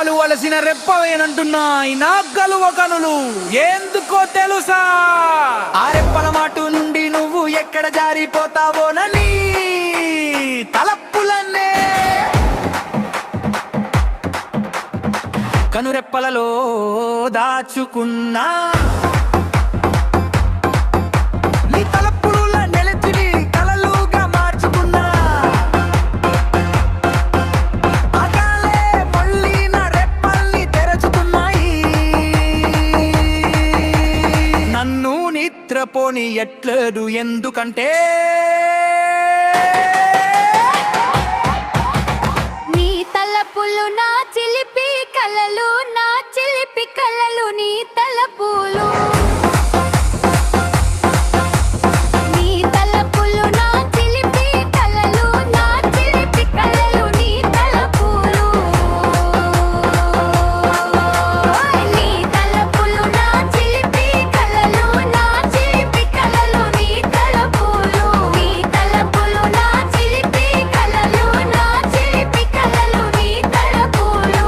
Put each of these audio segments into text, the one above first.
రెప్పలు వలసిన రెప్పవేనంటున్నాయి నా కలువ కనులు. ఎందుకో తెలుసా? ఆ రెప్పల మాటు నుండి నువ్వు ఎక్కడ జారిపోతావోనని తలపులన్నే కనురెప్పలలో దాచుకున్నా. నీ తలపుల నెలచిని కలలుగా మార్చుకున్నా. అకాలే మళ్ళీ నా రెప్పల్ని తెరచుతున్నాయి. నన్ను నిద్రపోని ఎట్లేదు ఎందుకంటే నీ తలపులు నా చిలిపి కలలు, నా చిలిపి కలలు నీ తలపులు. నీ తలపులు నా చిలిపి కలలు, నా చిలిపి కలలు నీ తలపులు. నీ తలపులు నా చిలిపి కలలు, నా చిలిపి కలలు నీ తలపులు. నీ తలపులు నా చిలిపి కలలు, నా చిలిపి కలలు నీ తలపులు.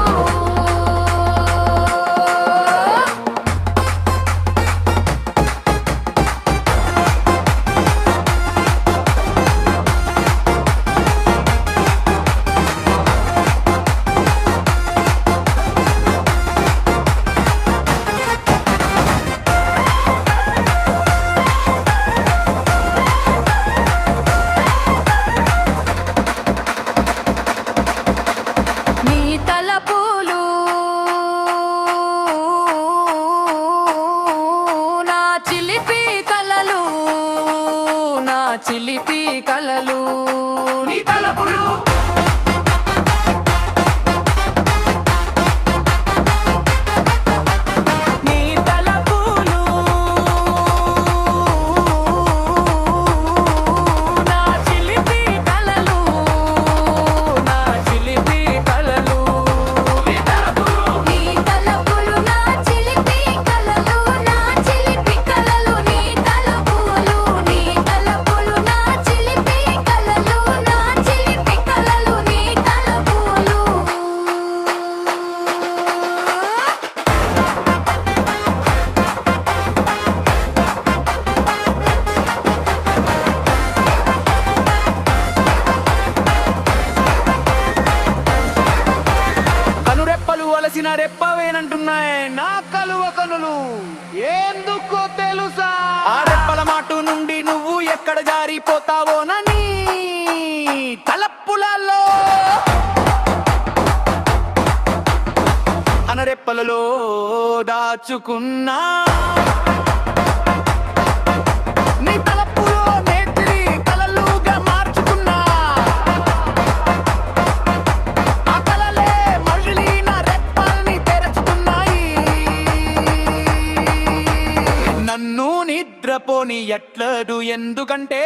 నీ తలపులు నా చిలిపి కలలు, నా చిలిపి కలలు నీ తలపులు. నీ తలపులు నా చిలిపి కలలు, నా చిలిపి కలలు నీ తలపులు. నీ తలపులు నా చిలిపి కలలు, నా చిలిపి కలలు నీ తలపులు. నీ తలపులు నా చిలిపి కలలు, నా చిలిపి కలలు నీ తలపులు. కనురెప్పలు వలసిన రెప్పవేనంటున్నాయి నా కలువ కనులు. ఎందుకో తెలుసా? ఆ రెప్పల మాటు నుండి నువ్వు ఎక్కడ జారిపోతావోనని తలపులలో అనరెప్పలలో దాచుకున్నా. నీ తలపులో నేత్రి కలలుగా మార్చుకున్నా. ఆ కలలే మళ్ళీ నా రెప్పల్ని తెరచుతున్నాయి. నన్ను నిద్రపోని ఎట్లదు ఎందుకంటే